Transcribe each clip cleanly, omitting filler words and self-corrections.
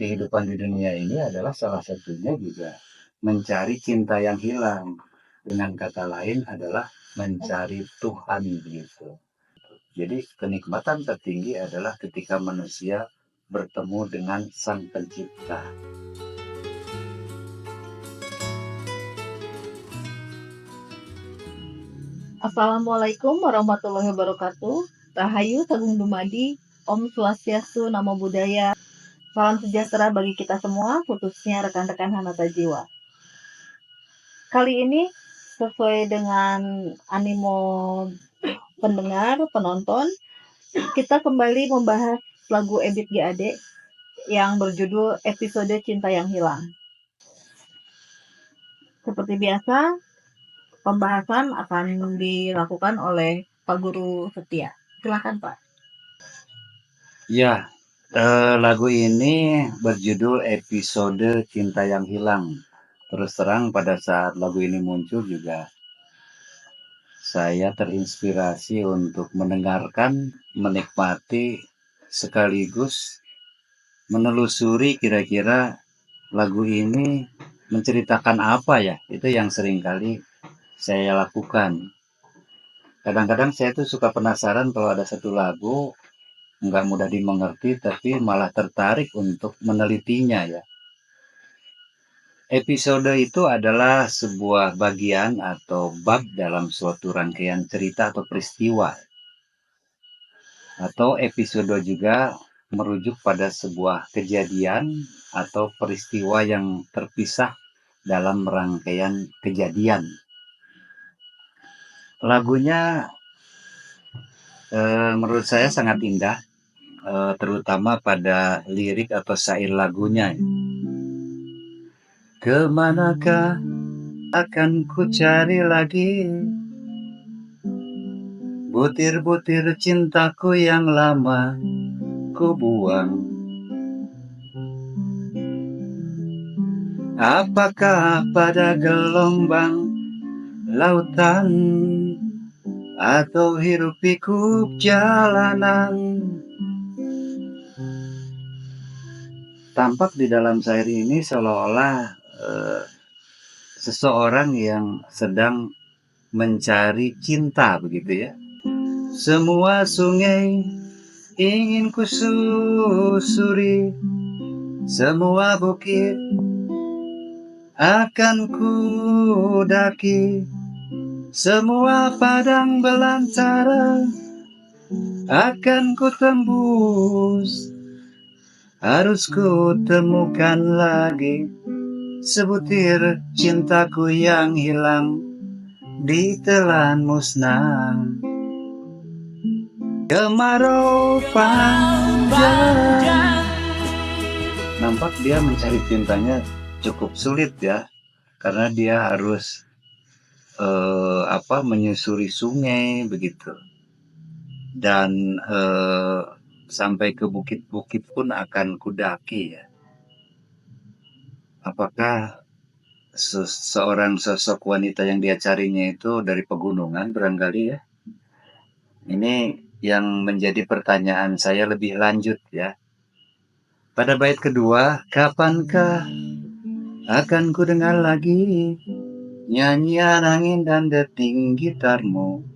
kehidupan di dunia ini adalah salah satunya juga mencari cinta yang hilang. Dengan kata lain adalah mencari Tuhan gitu. Jadi kenikmatan tertinggi adalah ketika manusia bertemu dengan Sang Pencipta. Assalamualaikum warahmatullahi wabarakatuh. Rahayu Sagung Dumadi, Om Swastiastu, Namo Buddhaya. Salam sejahtera bagi kita semua, khususnya rekan-rekan Hanata Jiwa. Kali ini sesuai dengan animo pendengar, penonton, kita kembali membahas lagu Ebit GAD yang berjudul Episode Cinta yang Hilang. Seperti biasa, pembahasan akan dilakukan oleh Pak Guru Setia. Silakan Pak. Ya, lagu ini berjudul Episode Cinta yang Hilang. Terus terang pada saat lagu ini muncul juga saya terinspirasi untuk mendengarkan, menikmati, sekaligus menelusuri kira-kira lagu ini menceritakan apa ya. Itu yang seringkali saya lakukan. Kadang-kadang saya tuh suka penasaran kalau ada satu lagu nggak mudah dimengerti, tapi malah tertarik untuk menelitinya ya. Episode itu adalah sebuah bagian atau bab dalam suatu rangkaian cerita atau peristiwa. Atau episode juga merujuk pada sebuah kejadian atau peristiwa yang terpisah dalam rangkaian kejadian. Lagunya menurut saya sangat indah, terutama pada lirik atau syair lagunya. Kemanakah akan ku cari lagi butir-butir cintaku yang lama ku buang? Apakah pada gelombang lautan atau hirup pikuk jalanan? Tampak di dalam syair ini seolah-olah seseorang yang sedang mencari cinta begitu ya. Semua sungai ingin ku susuri, semua bukit akan ku daki, semua padang belantara akan ku tembus. Harus ku temukan lagi sebutir cintaku yang hilang ditelan musnah. Kemarau panjang. Nampak dia mencari cintanya cukup sulit ya, karena dia harus menyusuri sungai begitu, dan sampai ke bukit-bukit pun akan kudaki ya. Apakah seorang sosok wanita yang dia carinya itu dari pegunungan barangkali ya? Ini yang menjadi pertanyaan saya lebih lanjut ya. Pada bait kedua, kapankah akan ku dengar lagi nyanyian angin dan deting gitarmu?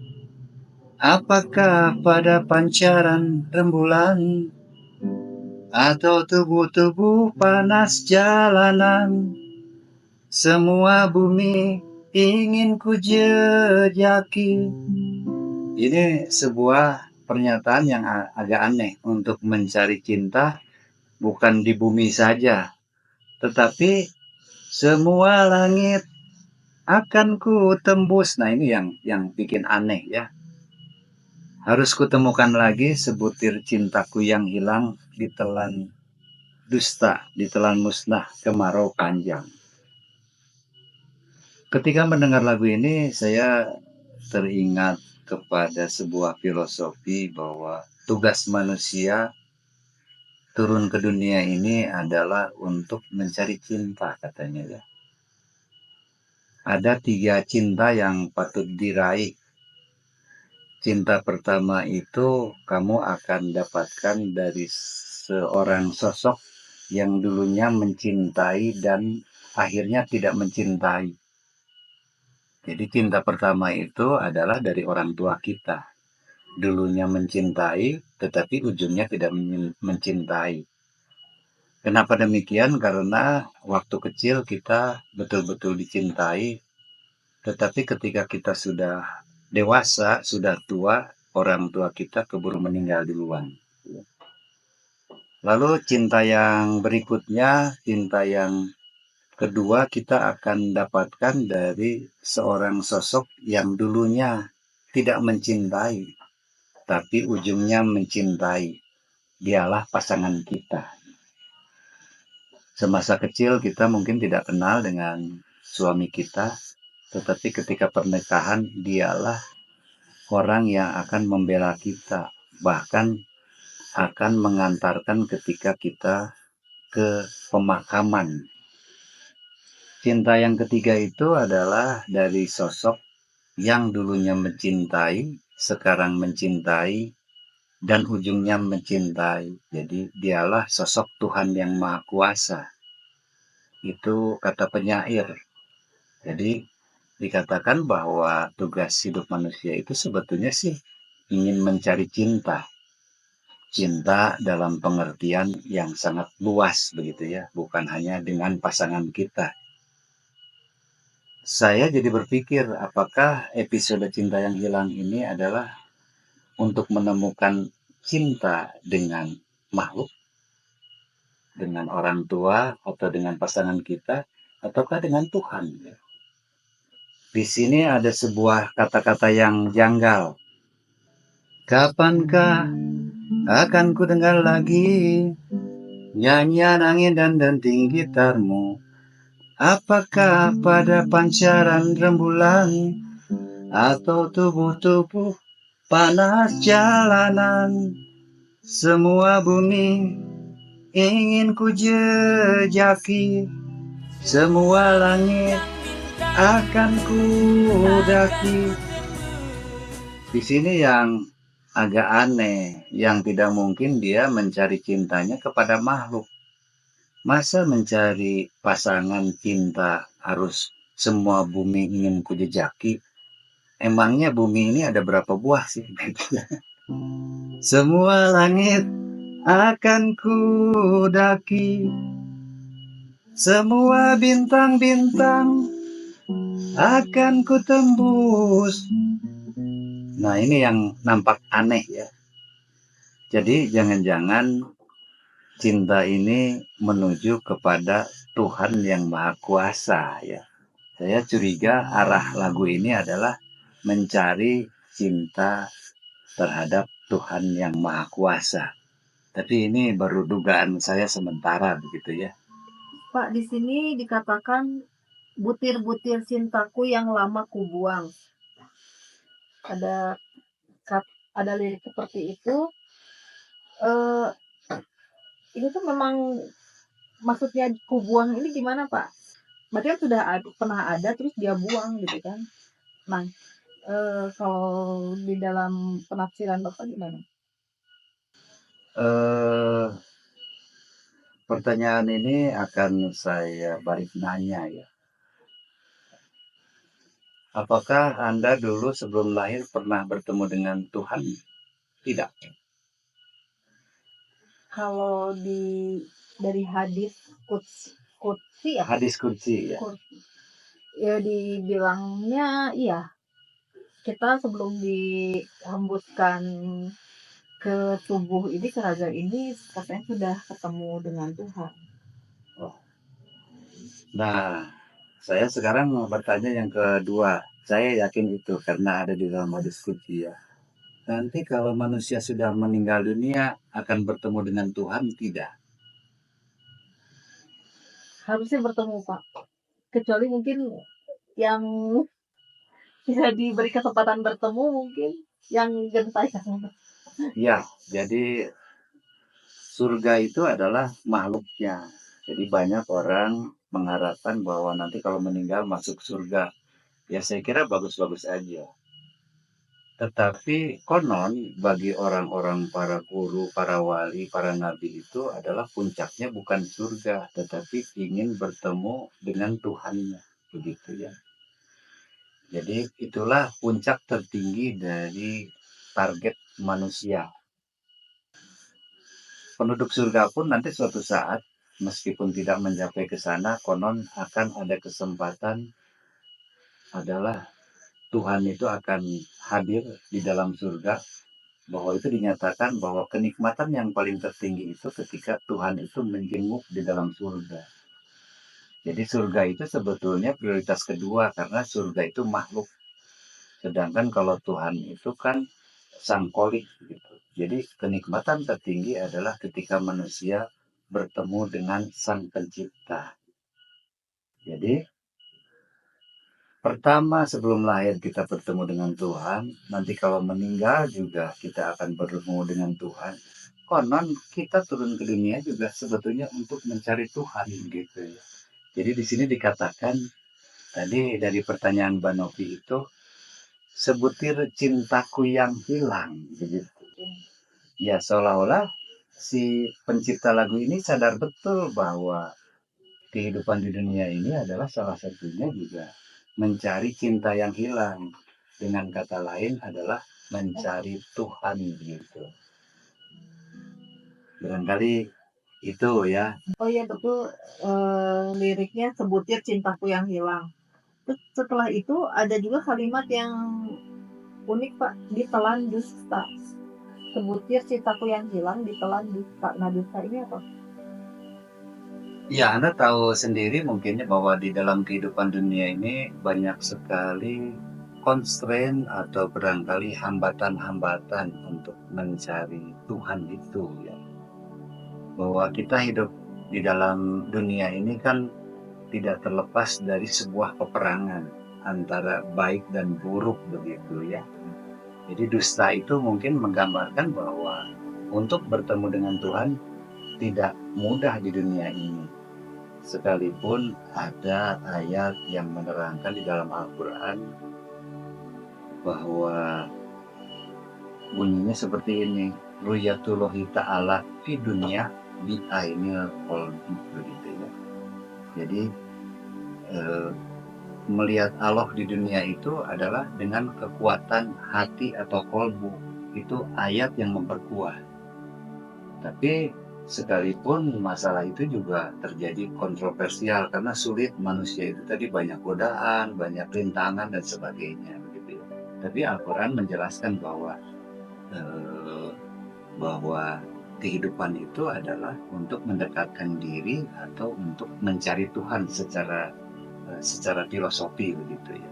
Apakah pada pancaran rembulan atau tubuh-tubuh panas jalanan? Semua bumi ingin ku jejaki. Ini sebuah pernyataan yang agak aneh. Untuk mencari cinta bukan di bumi saja, tetapi semua langit akan ku tembus. Nah ini yang bikin aneh ya. Harus kutemukan lagi sebutir cintaku yang hilang ditelan dusta, ditelan musnah kemarau panjang. Ketika mendengar lagu ini, saya teringat kepada sebuah filosofi bahwa tugas manusia turun ke dunia ini adalah untuk mencari cinta katanya ya. Ada 3 cinta yang patut diraih. Cinta pertama itu kamu akan dapatkan dari seorang sosok yang dulunya mencintai dan akhirnya tidak mencintai. Jadi cinta pertama itu adalah dari orang tua kita. Dulunya mencintai, tetapi ujungnya tidak mencintai. Kenapa demikian? Karena waktu kecil kita betul-betul dicintai, tetapi ketika kita sudah dewasa, sudah tua, orang tua kita keburu meninggal duluan. Lalu cinta yang berikutnya, cinta yang kedua kita akan dapatkan dari seorang sosok yang dulunya tidak mencintai, tapi ujungnya mencintai. Dialah pasangan kita. Semasa kecil kita mungkin tidak kenal dengan suami kita, tetapi ketika pernikahan dialah orang yang akan membela kita, bahkan akan mengantarkan ketika kita ke pemakaman. Cinta yang ketiga itu adalah dari sosok yang dulunya mencintai, sekarang mencintai, dan ujungnya mencintai. Jadi dialah sosok Tuhan yang Maha Kuasa. Itu kata penyair. Jadi dikatakan bahwa tugas hidup manusia itu sebetulnya sih ingin mencari cinta. Cinta dalam pengertian yang sangat luas begitu ya, bukan hanya dengan pasangan kita. Saya jadi berpikir apakah episode Cinta yang Hilang ini adalah untuk menemukan cinta dengan makhluk, dengan orang tua atau dengan pasangan kita, ataukah dengan Tuhan. Di sini ada sebuah kata-kata yang janggal. Kapankah akan ku dengar lagi nyanyian angin dan denting gitarmu? Apakah pada pancaran rembulan atau tubuh-tubuh panas jalanan? Semua bumi ingin ku jejaki, semua langit akan ku daki. Di sini yang agak aneh, yang tidak mungkin dia mencari cintanya kepada makhluk. Masa mencari pasangan cinta harus semua bumi ingin ku jejaki? Emangnya bumi ini ada berapa buah sih? Semua langit akan ku daki, semua bintang-bintang akan ku tembus. Nah, ini yang nampak aneh ya. Jadi jangan-jangan cinta ini menuju kepada Tuhan yang Maha Kuasa ya. Saya curiga arah lagu ini adalah mencari cinta terhadap Tuhan yang Maha Kuasa. Tapi ini baru dugaan saya sementara begitu ya. Pak, di sini dikatakan butir-butir cintaku yang lama kubuang. Ada ada lirik seperti itu. Eh, ini tuh memang maksudnya kubuang ini gimana, Pak? Berarti kan sudah pernah ada terus dia buang gitu kan. Nah, kalau di dalam penafsiran Bapak gimana? Pertanyaan ini akan saya balik nanya ya. Apakah Anda dulu sebelum lahir pernah bertemu dengan Tuhan? Tidak. Kalau dari hadis kutsi ya, Hadis kursi ya. ya dibilangnya iya, kita sebelum dihembuskan ke tubuh ini, ke raga ini, katanya sudah ketemu dengan Tuhan. Oh. Nah, saya sekarang mau bertanya yang kedua. Saya yakin itu karena ada di dalam hadis kursi ya. Nanti kalau manusia sudah meninggal dunia akan bertemu dengan Tuhan tidak? Harusnya bertemu, Pak. Kecuali mungkin yang tidak diberi kesempatan bertemu, mungkin yang gentayangan. Ya, jadi surga itu adalah makhluknya. Jadi banyak orang mengharapkan bahwa nanti kalau meninggal masuk surga. Ya saya kira bagus-bagus aja. Tetapi konon bagi orang-orang para guru, para wali, para nabi itu adalah puncaknya bukan surga, tetapi ingin bertemu dengan Tuhannya, begitu ya. Jadi itulah puncak tertinggi dari target manusia. Penduduk surga pun nanti suatu saat, meskipun tidak mencapai ke sana, konon akan ada kesempatan adalah Tuhan itu akan hadir di dalam surga, bahwa itu dinyatakan bahwa kenikmatan yang paling tertinggi itu ketika Tuhan itu menjenguk di dalam surga. Jadi surga itu sebetulnya prioritas kedua karena surga itu makhluk. Sedangkan kalau Tuhan itu kan sang kolik gitu. Jadi kenikmatan tertinggi adalah ketika manusia bertemu dengan sang pencipta. Jadi pertama sebelum lahir kita bertemu dengan Tuhan, nanti kalau meninggal juga kita akan bertemu dengan Tuhan. Konon kita turun ke dunia juga sebetulnya untuk mencari Tuhan gitu ya. Jadi di sini dikatakan tadi dari pertanyaan Mbak Novi itu sebutir cintaku yang hilang begitu. Ya seolah-olah si pencipta lagu ini sadar betul bahwa kehidupan di dunia ini adalah salah satunya juga mencari cinta yang hilang. Dengan kata lain adalah mencari Tuhan gitu. Barangkali itu ya. Oh iya betul, liriknya sebutir cintaku yang hilang. Terus setelah itu ada juga kalimat yang unik Pak, ditelan dusta. Sebutir cintaku yang hilang ditelan dusta. Nah dusta ini apa? Ya, Anda tahu sendiri mungkinnya bahwa di dalam kehidupan dunia ini banyak sekali constraint atau barangkali hambatan-hambatan untuk mencari Tuhan itu ya. Bahwa kita hidup di dalam dunia ini kan tidak terlepas dari sebuah peperangan antara baik dan buruk begitu ya. Jadi dusta itu mungkin menggambarkan bahwa untuk bertemu dengan Tuhan tidak mudah di dunia ini. Sekalipun ada ayat yang menerangkan di dalam Al-Quran bahwa bunyinya seperti ini, Ruyatullahi ta'ala fi dunia bi'ainil qalbi begitu ya. Jadi melihat Allah di dunia itu adalah dengan kekuatan hati atau kolbu. Itu ayat yang memperkuat. Tapi sekalipun masalah itu juga terjadi kontroversial karena sulit, manusia itu tadi banyak godaan, banyak rintangan dan sebagainya begitu. Tapi Al-Quran menjelaskan bahwa kehidupan itu adalah untuk mendekatkan diri atau untuk mencari Tuhan secara filosofi begitu ya.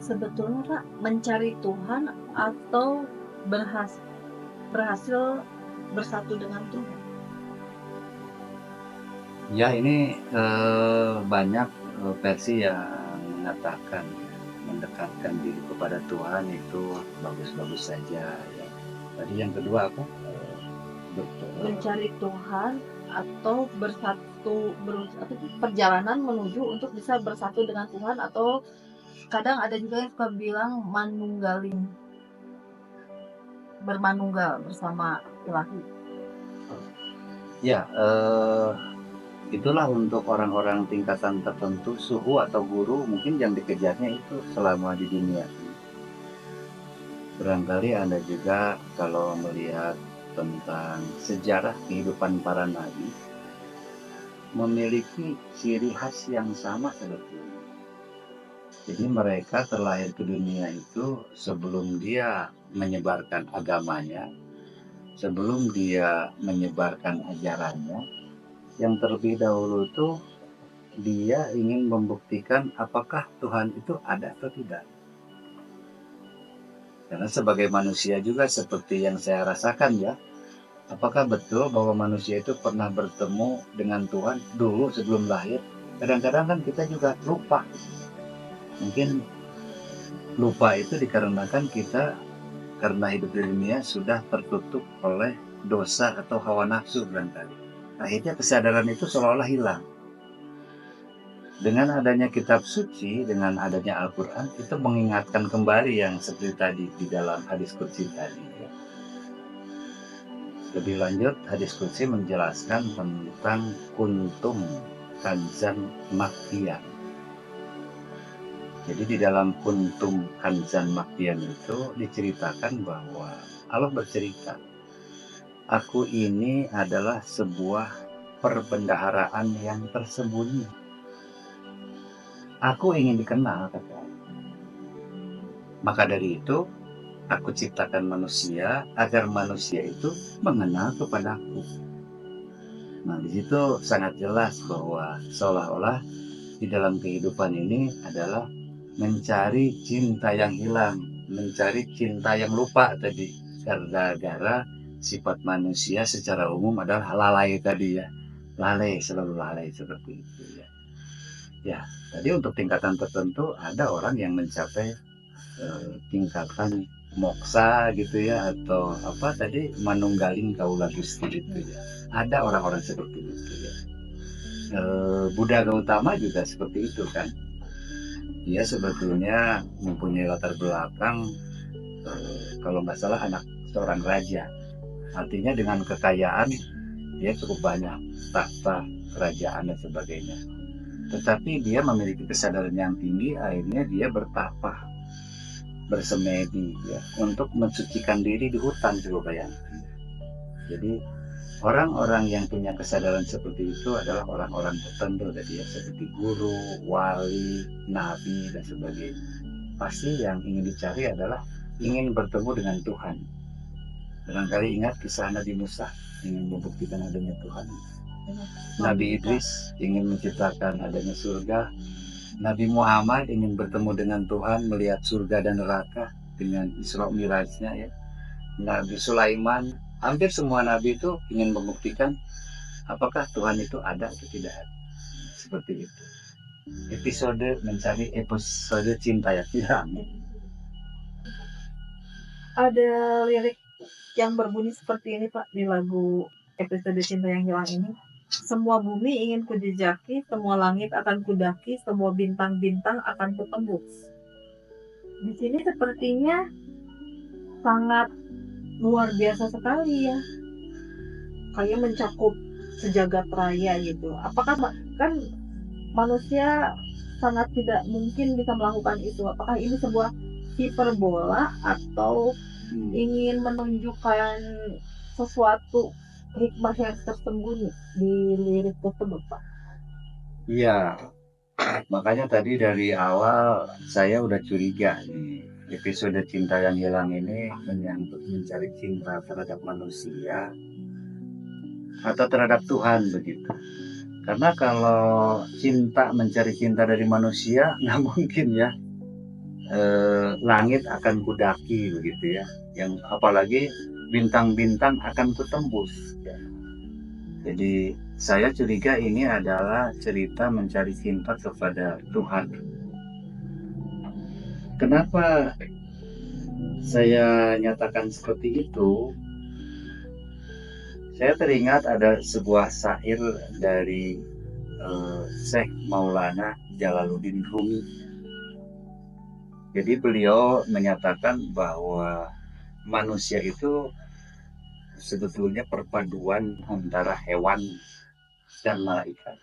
Sebetulnya Pak, mencari Tuhan atau berhasil bersatu dengan Tuhan? Ya ini banyak versi yang mengatakan ya, mendekatkan diri kepada Tuhan itu bagus-bagus saja ya. Tadi yang kedua apa? Mencari Tuhan atau perjalanan menuju untuk bisa bersatu dengan Tuhan, atau kadang ada juga yang suka bilang bermanunggal bersama Ilahi. Ya, itulah untuk orang-orang tingkatan tertentu, suhu atau guru mungkin yang dikejarnya itu selama di dunia. Barangkali Anda juga kalau melihat tentang sejarah kehidupan para nabi memiliki ciri khas yang sama sebetulnya. Jadi mereka terlahir ke dunia itu sebelum dia menyebarkan agamanya, sebelum dia menyebarkan ajarannya, yang terlebih dahulu itu dia ingin membuktikan apakah Tuhan itu ada atau tidak. Karena sebagai manusia juga seperti yang saya rasakan ya, apakah betul bahwa manusia itu pernah bertemu dengan Tuhan dulu sebelum lahir? Kadang-kadang kan kita juga lupa. Mungkin lupa itu dikarenakan kita karena hidup di dunia sudah tertutup oleh dosa atau hawa nafsu barangkali. Akhirnya kesadaran itu seolah-olah hilang. Dengan adanya kitab suci, dengan adanya Al-Quran, itu mengingatkan kembali yang seperti tadi di dalam hadis qudsi tadi. Ya. Lebih lanjut, hadis qudsi menjelaskan tentang kuntum kanzan maktian. Jadi di dalam kuntum kanzan maktian itu diceritakan bahwa Allah bercerita, aku ini adalah sebuah perbendaharaan yang tersembunyi. Aku ingin dikenal, kata Allah. Maka dari itu, aku ciptakan manusia agar manusia itu mengenal kepadaku. Nah, di situ sangat jelas bahwa seolah-olah di dalam kehidupan ini adalah mencari cinta yang hilang, mencari cinta yang lupa tadi. Gara-gara sifat manusia secara umum adalah lalai tadi ya. Lalai, selalu lalai seperti itu ya. Ya, tadi untuk tingkatan tertentu ada orang yang mencapai tingkatan moksa gitu ya, atau apa tadi manunggaling kaula Gusti itu ya. Ada orang-orang seperti itu ya. Buddha Gautama juga seperti itu kan. Dia sebetulnya mempunyai latar belakang kalau nggak salah anak seorang raja. Artinya dengan kekayaan dia cukup banyak, tahta, kerajaan dan sebagainya. Tetapi dia memiliki kesadaran yang tinggi, akhirnya dia bertapa, bersemedi ya, untuk mensucikan diri di hutan, coba bayangkan. Jadi orang-orang yang punya kesadaran seperti itu adalah orang-orang tertentu tadi ya, seperti guru, wali, nabi dan sebagainya. Pasti yang ingin dicari adalah ingin bertemu dengan Tuhan. Barangkali ingat kisah Nabi Musa ingin membuktikan adanya Tuhan. Nabi Idris ingin menciptakan adanya surga. Nabi Muhammad ingin bertemu dengan Tuhan, melihat surga dan neraka dengan Isra Mirajnya ya. Nabi Sulaiman, hampir semua nabi itu ingin membuktikan apakah Tuhan itu ada atau tidak ada. Seperti itu. Episode cinta yang hilang. Ada lirik yang berbunyi seperti ini Pak di lagu episode cinta yang hilang ini. Semua bumi ingin kujejaki, semua langit akan kudaki, semua bintang-bintang akan kutembus. Di sini sepertinya sangat luar biasa sekali ya. Kayak mencakup sejagat raya gitu. Apakah kan manusia sangat tidak mungkin bisa melakukan itu? Apakah ini sebuah hiperbola atau ingin menunjukkan sesuatu hikmah yang tersembunyi di lirik tersebut, Pak? Iya, makanya tadi dari awal saya udah curiga nih, episode cinta yang hilang ini menyangkut mencari cinta terhadap manusia atau terhadap Tuhan begitu. Karena kalau mencari cinta dari manusia nggak mungkin ya, langit akan kudaki begitu ya, yang apalagi bintang-bintang akan kutembus ya. Jadi saya curiga ini adalah cerita mencari cinta kepada Tuhan. Kenapa saya nyatakan seperti itu? Saya teringat ada sebuah syair dari Syekh Maulana Jalaluddin Rumi. Jadi beliau menyatakan bahwa manusia itu sebetulnya perpaduan antara hewan dan malaikat.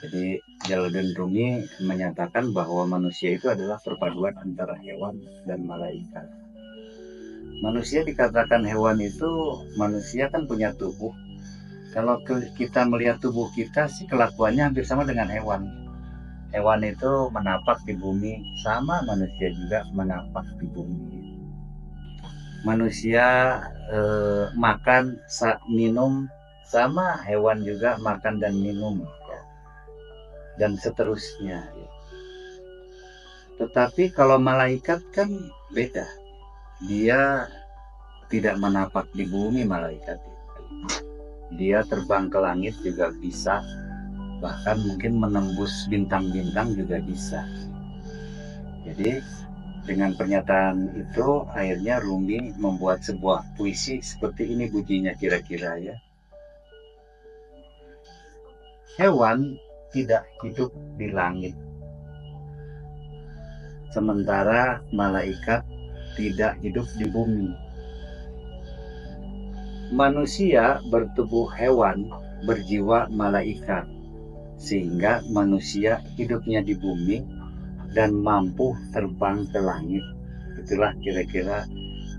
Jadi Jalaluddin Rumi menyatakan bahwa manusia itu adalah perpaduan antara hewan dan malaikat. Manusia dikatakan hewan itu, manusia kan punya tubuh. Kalau kita melihat tubuh kita sih kelakuannya hampir sama dengan hewan. Hewan itu menapak di bumi, sama manusia juga menapak di bumi. Manusia makan, minum, sama hewan juga makan dan minum. Dan seterusnya. Tetapi kalau malaikat kan beda. Dia tidak menapak di bumi, malaikat. Dia terbang ke langit juga bisa. Bahkan mungkin menembus bintang-bintang juga bisa. Jadi dengan pernyataan itu akhirnya Rumi membuat sebuah puisi seperti ini bunyinya kira-kira ya. Hewan tidak hidup di langit, sementara malaikat tidak hidup di bumi. Manusia bertubuh hewan, berjiwa malaikat, sehingga manusia hidupnya di bumi dan mampu terbang ke langit. Itulah kira-kira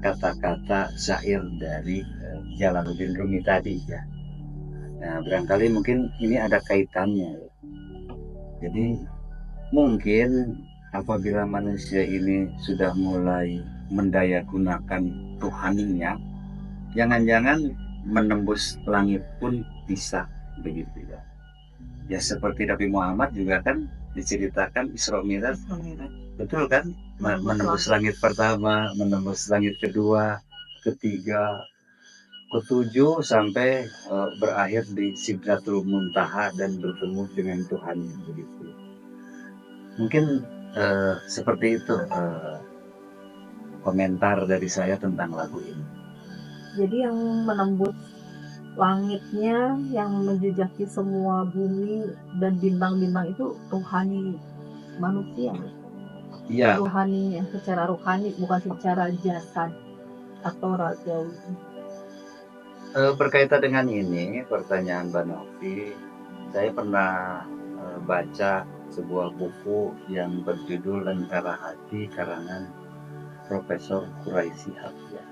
kata-kata syair dari Jalaluddin Rumi tadi ya. Nah, barangkali mungkin ini ada kaitannya. Jadi mungkin apabila manusia ini sudah mulai mendayagunakan rohaninya, jangan-jangan menembus langit pun bisa begitu ya. Ya seperti Nabi Muhammad juga kan diceritakan Isra Mi'raj, betul kan? Menembus langit pertama, menembus langit kedua, ketiga, ketujuh sampai berakhir di Sidratul Muntaha dan bertemu dengan Tuhan begitu. Mungkin seperti itu komentar dari saya tentang lagu ini. Jadi yang menembus langitnya, yang menjejaki semua bumi dan bintang-bintang itu rohani manusia. Iya. Rohani yang secara rohani, bukan secara jasad atau ragawi. Berkaitan dengan ini, pertanyaan Mbak Novi, saya pernah baca sebuah buku yang berjudul Lentera Hati karangan Profesor Quraisy Hafia.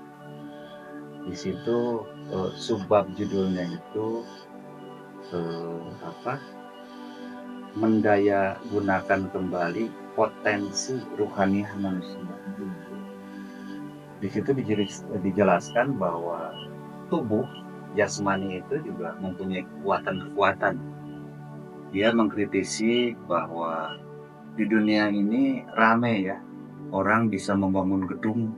Di situ subbab judulnya itu mendaya gunakan kembali potensi rohaniah manusia. Di situ dijelaskan bahwa tubuh jasmani itu juga mempunyai kekuatan-kekuatan. Dia mengkritisi bahwa di dunia ini ramai ya, orang bisa membangun gedung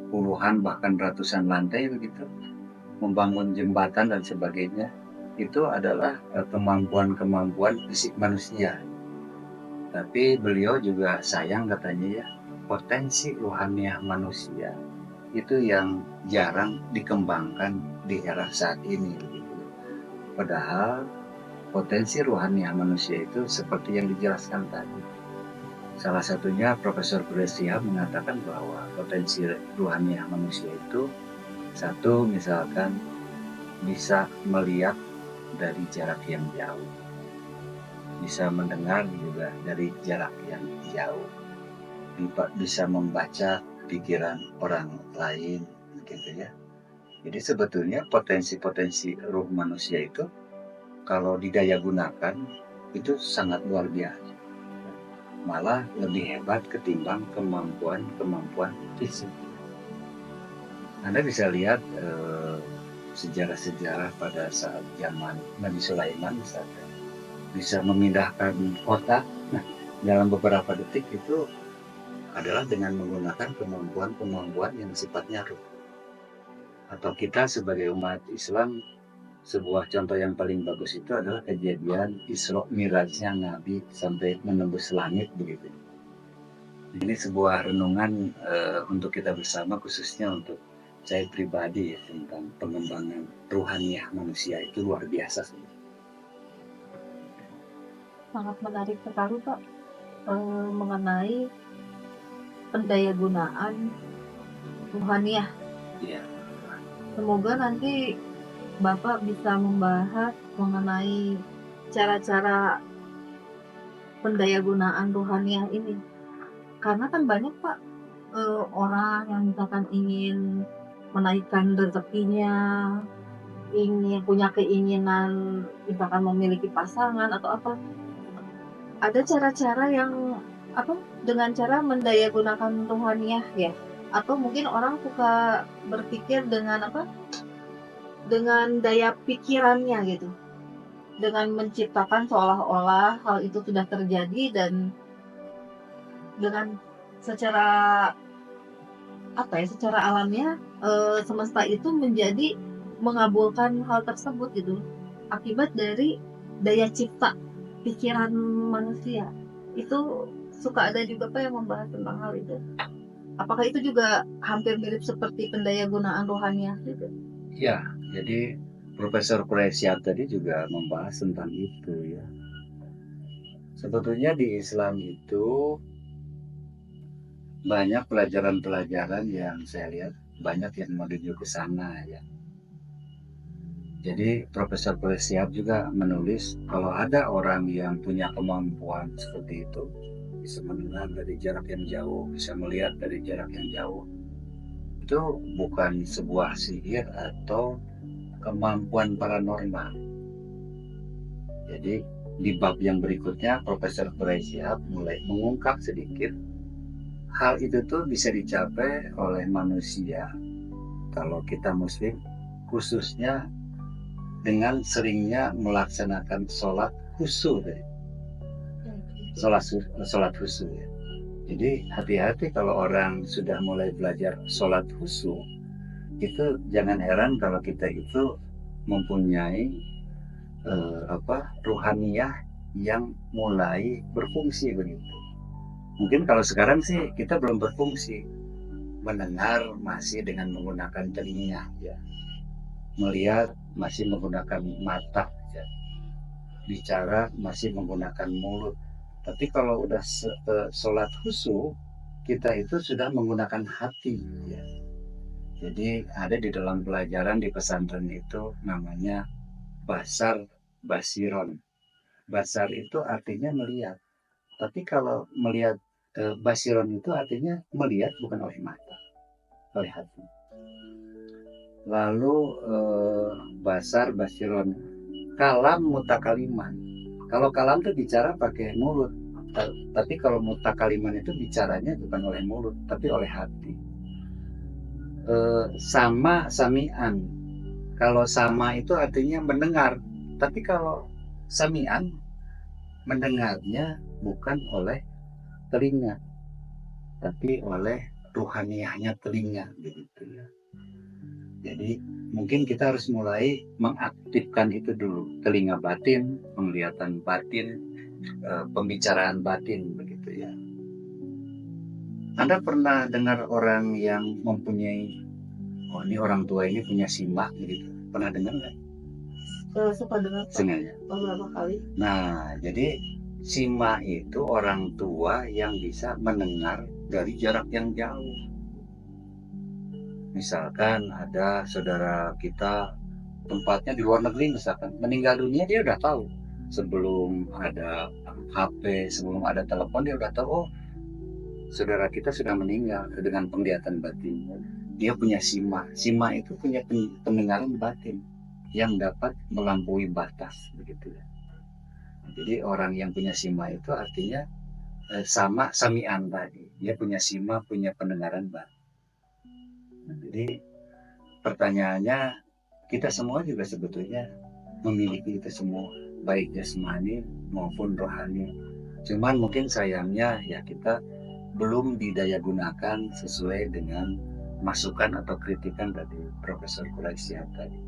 puluhan bahkan ratusan lantai begitu, membangun jembatan dan sebagainya. Itu adalah kemampuan-kemampuan fisik manusia. Tapi beliau juga sayang katanya ya, potensi rohaniah manusia itu yang jarang dikembangkan di era saat ini. Padahal potensi rohaniah manusia itu seperti yang dijelaskan tadi. Salah satunya Profesor Brescia mengatakan bahwa potensi rohaniah manusia itu satu, misalkan bisa melihat dari jarak yang jauh, bisa mendengar juga dari jarak yang jauh, bisa membaca pikiran orang lain gitu ya. Jadi sebetulnya potensi-potensi ruh manusia itu kalau didaya gunakan itu sangat luar biasa, malah lebih hebat ketimbang kemampuan fisik. Anda bisa lihat sejarah-sejarah pada saat zaman Nabi Sulaiman misalnya, bisa memindahkan kota dalam beberapa detik itu adalah dengan menggunakan kemampuan yang sifatnya ruh. Atau kita sebagai umat Islam, sebuah contoh yang paling bagus itu adalah kejadian Isra Mi'rajnya Nabi sampai menembus langit begitu. Ini sebuah renungan untuk kita bersama, khususnya untuk saya pribadi ya, tentang pengembangan rohaniah manusia itu luar biasa. Sangat menarik sekali Pak mengenai pendayagunaan rohaniah. Ya. Semoga nanti Bapak bisa membahas mengenai cara-cara pendayagunaan rohaniah ini. Karena kan banyak Pak orang yang misalkan ingin menaikkan rezekinya, ingin punya keinginan misalkan memiliki pasangan atau apa. Ada cara-cara yang dengan cara mendayagunakan rohaniah ya. Atau mungkin orang suka berpikir dengan dengan daya pikirannya gitu. Dengan menciptakan seolah-olah hal itu sudah terjadi dan dengan secara secara alamnya semesta itu menjadi mengabulkan hal tersebut gitu akibat dari daya cipta pikiran manusia. Itu suka ada juga Pak yang membahas tentang hal itu. Apakah itu juga hampir mirip seperti pendayagunaan rohaniah gitu? Ya, jadi Profesor Quraisy tadi juga membahas tentang itu ya. Sebetulnya di Islam itu banyak pelajaran-pelajaran yang saya lihat banyak yang menuju ke sana ya. Jadi Profesor Presiap juga menulis kalau ada orang yang punya kemampuan seperti itu, bisa mendengar dari jarak yang jauh, bisa melihat dari jarak yang jauh, itu bukan sebuah sihir atau kemampuan paranormal. Jadi di bab yang berikutnya Profesor Presiap mulai mengungkap sedikit hal itu tuh bisa dicapai oleh manusia kalau kita muslim, khususnya dengan seringnya melaksanakan sholat khusyuk, sholat khusyuk ya. Jadi hati-hati kalau orang sudah mulai belajar sholat khusyuk, itu jangan heran kalau kita itu mempunyai ruhaniyah yang mulai berfungsi begitu. Mungkin kalau sekarang sih kita belum berfungsi, mendengar masih dengan menggunakan telinga ya, melihat masih menggunakan mata ya, bicara masih menggunakan mulut. Tapi kalau udah sholat khusyuk, kita itu sudah menggunakan hati ya. Jadi ada di dalam pelajaran di pesantren itu namanya basar basiron. Basar itu artinya melihat. Tapi kalau melihat basiron itu artinya melihat bukan oleh mata, oleh hati. Lalu basar basiron, kalam mutakaliman. Kalau kalam itu bicara pakai mulut, tapi kalau mutakaliman itu bicaranya bukan oleh mulut, tapi oleh hati. Sama samian. Kalau sama itu artinya mendengar, tapi kalau samian mendengarnya bukan oleh telinga, tapi oleh ruhaniyahnya telinga begitu ya. Jadi mungkin kita harus mulai mengaktifkan itu dulu, telinga batin, penglihatan batin, pembicaraan batin begitu ya. Anda pernah dengar orang yang mempunyai, oh ini orang tua ini punya simak begitu, pernah dengar nggak? Suka dengar Sengaja. beberapa kali. Nah, jadi simak itu orang tua yang bisa mendengar dari jarak yang jauh. Misalkan ada saudara kita tempatnya di luar negeri misalkan, meninggal dunia dia udah tahu. Sebelum ada HP, sebelum ada telepon dia udah tahu, oh saudara kita sudah meninggal dengan penglihatan batin. Dia punya sima. Sima itu punya pendengaran batin yang dapat melampaui batas begitu ya. Jadi orang yang punya sima itu artinya sama samian tadi. Dia punya sima, punya pendengaran batin. Jadi pertanyaannya, kita semua juga sebetulnya memiliki itu semua, baik jasmani maupun rohani. Cuman mungkin sayangnya ya kita belum didaya gunakan sesuai dengan masukan atau kritikan dari Profesor Quraisyah tadi.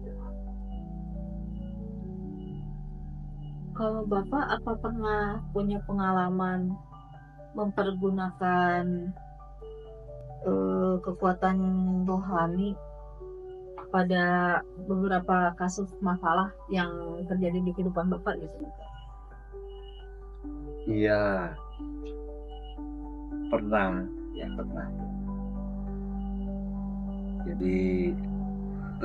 Kalau Bapak apa pernah punya pengalaman mempergunakan kekuatan rohani pada beberapa kasus masalah yang terjadi di kehidupan Bapak gitu? Iya, pernah, ya pernah. Jadi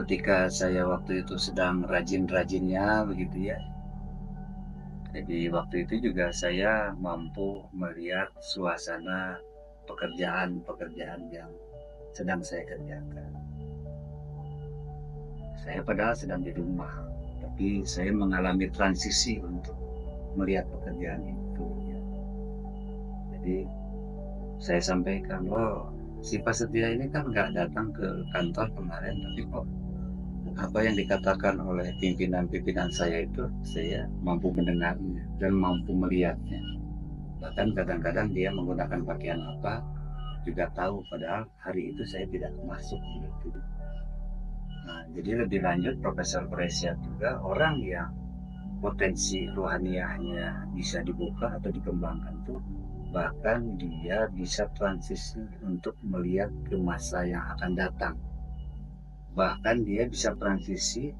ketika saya waktu itu sedang rajin-rajinnya begitu ya. Jadi waktu itu juga saya mampu melihat suasana pekerjaan-pekerjaan yang sedang saya kerjakan. Saya padahal sedang di rumah, tapi saya mengalami transisi untuk melihat pekerjaan itu ya. Jadi saya sampaikan, oh si Pak Setia ini kan nggak datang ke kantor kemarin, tapi kok apa yang dikatakan oleh pimpinan-pimpinan saya itu saya mampu mendengarnya dan mampu melihatnya. Bahkan kadang-kadang dia menggunakan pakaian apa juga tahu, padahal hari itu saya tidak masuk gitu. Nah, jadi lebih lanjut Profesor Presiat juga orang yang potensi rohaniyahnya bisa dibuka atau dikembangkan tuh, bahkan dia bisa transisi untuk melihat ke masa yang akan datang. Bahkan dia bisa transisi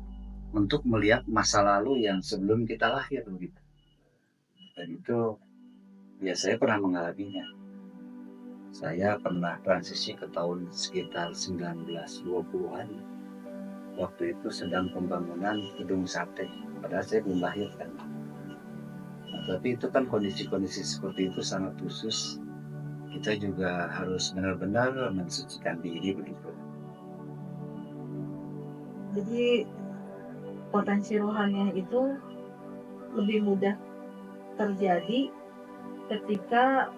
untuk melihat masa lalu yang sebelum kita lahir begitu. Dan itu Ya saya pernah mengalaminya. Saya pernah transisi ke tahun sekitar 1920-an. Waktu itu sedang pembangunan gedung sate, padahal saya belum lahir kan. Nah, tapi itu kan kondisi-kondisi seperti itu sangat khusus. Kita juga harus benar-benar mensucikan diri begitu. Jadi potensi rohaniah itu lebih mudah terjadi ketika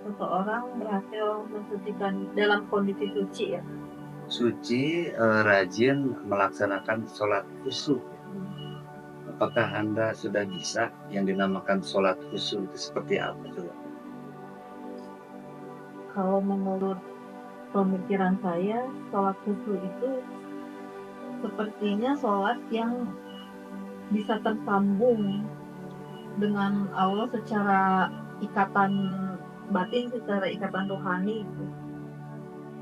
seseorang berhasil mensucikan dalam kondisi suci ya. Suci, rajin melaksanakan sholat khusyuk. Apakah Anda sudah bisa yang dinamakan sholat khusyuk itu seperti apa coba? Kalau menurut pemikiran saya, sholat khusyuk itu sepertinya sholat yang bisa tersambung dengan Allah secara ikatan batin, secara ikatan rohani gitu.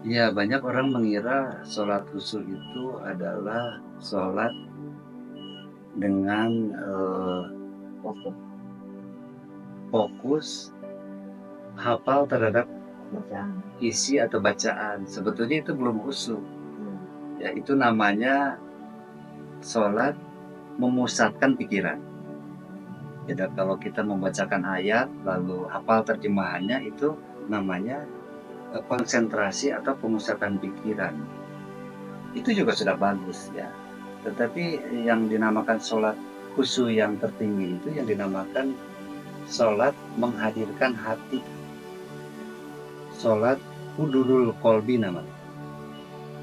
Ya, banyak orang mengira sholat khusyuk itu adalah sholat dengan fokus hafal terhadap Bacaan. isi atau bacaan. Sebetulnya itu belum khusyuk. Ya, itu namanya sholat memusatkan pikiran. Jadi kalau kita membacakan ayat lalu hafal terjemahannya, itu namanya konsentrasi atau pemusatan pikiran. Itu juga sudah bagus ya. Tetapi yang dinamakan sholat khusyuk yang tertinggi itu yang dinamakan sholat menghadirkan hati. Sholat hudurul kolbi namanya.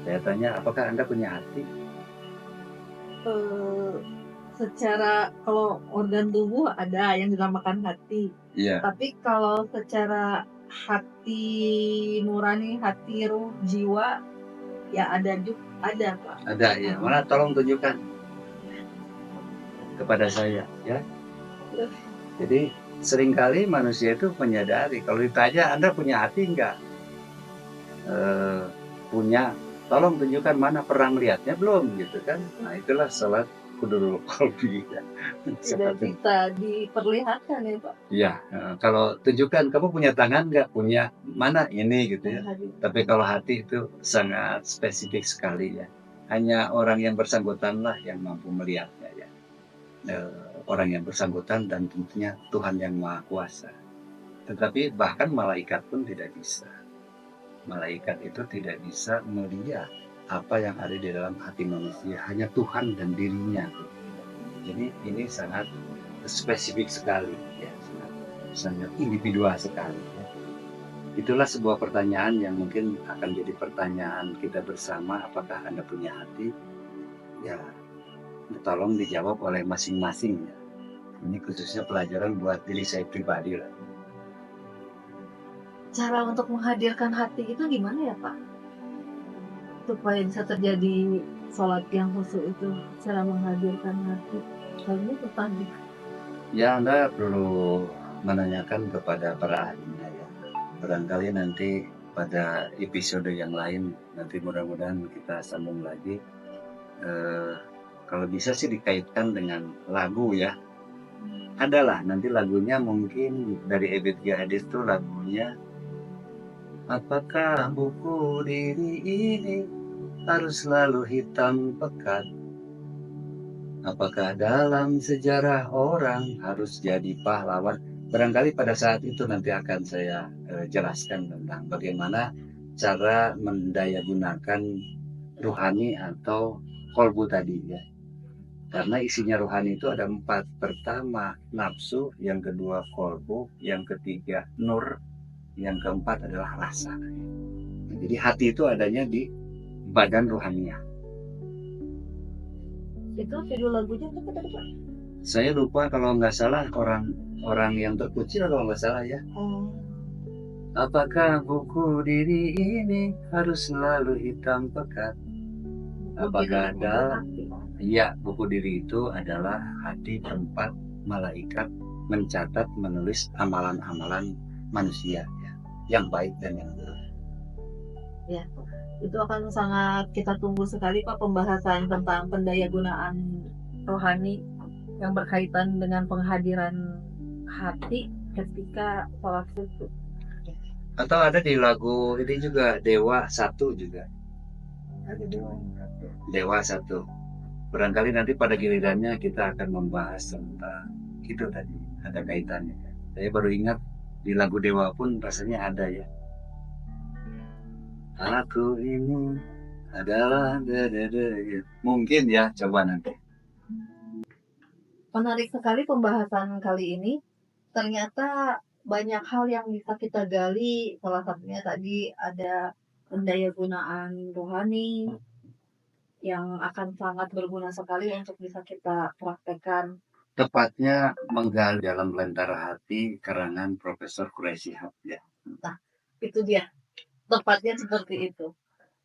Saya tanya, apakah Anda punya hati? Secara kalau organ tubuh ada yang dinamakan hati. Iya. Tapi kalau secara hati nurani, hati ruh, jiwa, ya ada Pak. Ada ya. Mana tolong tunjukkan kepada saya ya. Jadi seringkali manusia itu menyadari kalau ditanya Anda punya hati enggak? Punya. Tolong tunjukkan, mana pernah melihatnya belum gitu kan? Nah itulah sholat hudurul qalbi ya. Tidak bisa diperlihatkan ya Pak. Iya, kalau tunjukkan kamu punya tangan nggak? Punya. Mana ini gitu ya. Tapi kalau hati itu sangat spesifik sekali ya. Hanya orang yang bersangkutanlah yang mampu melihatnya ya. Orang yang bersangkutan dan tentunya Tuhan yang Maha Kuasa. Tetapi bahkan malaikat pun tidak bisa. Malaikat itu tidak bisa melihat apa yang ada di dalam hati manusia. Hanya Tuhan dan dirinya. Jadi ini sangat spesifik sekali ya, sangat individual sekali ya. Itulah sebuah pertanyaan yang mungkin akan jadi pertanyaan kita bersama, apakah Anda punya hati? Ya, tolong dijawab oleh masing-masing ya. Ini khususnya pelajaran buat diri saya pribadi lah. Cara untuk menghadirkan hati itu gimana ya Pak? Supaya bisa terjadi sholat yang khusyuk itu, cara menghadirkan hati. Ini susah juga. Ya, Anda perlu menanyakan kepada para ahlinya ya. Barangkali nanti pada episode yang lain, nanti mudah-mudahan kita sambung lagi. Kalau bisa sih dikaitkan dengan lagu ya. Adalah nanti lagunya mungkin dari Ebit G. Ade itu lagunya, apakah buku diri ini harus selalu hitam pekat? Apakah dalam sejarah orang harus jadi pahlawan? Barangkali pada saat itu nanti akan saya jelaskan tentang bagaimana cara mendayagunakan ruhani atau kolbu tadi ya. Karena isinya rohani itu ada 4. Pertama nafsu, yang kedua kolbu, yang ketiga nur, yang keempat adalah rasa. Nah, jadi hati itu adanya di badan rohaniah. Itu judul lagunya apa tadi Pak? Saya lupa, kalau nggak salah orang yang terkucil kalau nggak salah ya. Apakah buku diri ini harus selalu hitam pekat? Apakah ada? Iya, buku diri itu adalah hati tempat malaikat mencatat, menulis amalan-amalan manusia ya, yang baik dan yang buruk. Ya, itu akan sangat kita tunggu sekali Pak, pembahasan tentang pendayagunaan rohani yang berkaitan dengan penghadiran hati. ketika sholat subuh. Atau ada di lagu ini juga Dewa Satu juga. Ada Dewa Satu. Barangkali nanti pada gilirannya kita akan membahas tentang itu tadi, ada kaitannya. Saya baru ingat di lagu Dewa pun rasanya ada ya. Aku ini adalah mungkin ya, coba nanti. Menarik sekali pembahasan kali ini. Ternyata banyak hal yang bisa kita gali. Salah satunya tadi ada pendayagunaan rohani yang akan sangat berguna sekali untuk bisa kita praktekkan. Tepatnya menggali dalam lentera hati karangan Profesor Quraisy Shihab ya. Nah, itu dia. Tepatnya seperti itu.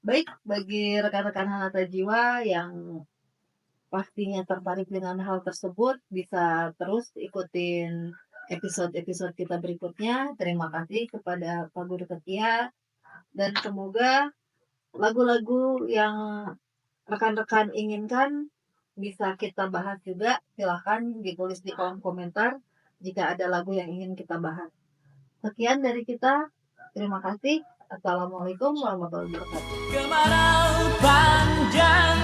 Baik, bagi rekan-rekan Hanata Jiwa yang pastinya tertarik dengan hal tersebut, bisa terus ikutin episode-episode kita berikutnya. Terima kasih kepada Pak Guru Setia, dan semoga lagu-lagu yang rekan-rekan inginkan bisa kita bahas juga. Silahkan ditulis di kolom komentar jika ada lagu yang ingin kita bahas. Sekian dari kita. Terima kasih. Assalamualaikum warahmatullahi wabarakatuh. Kemarau panjang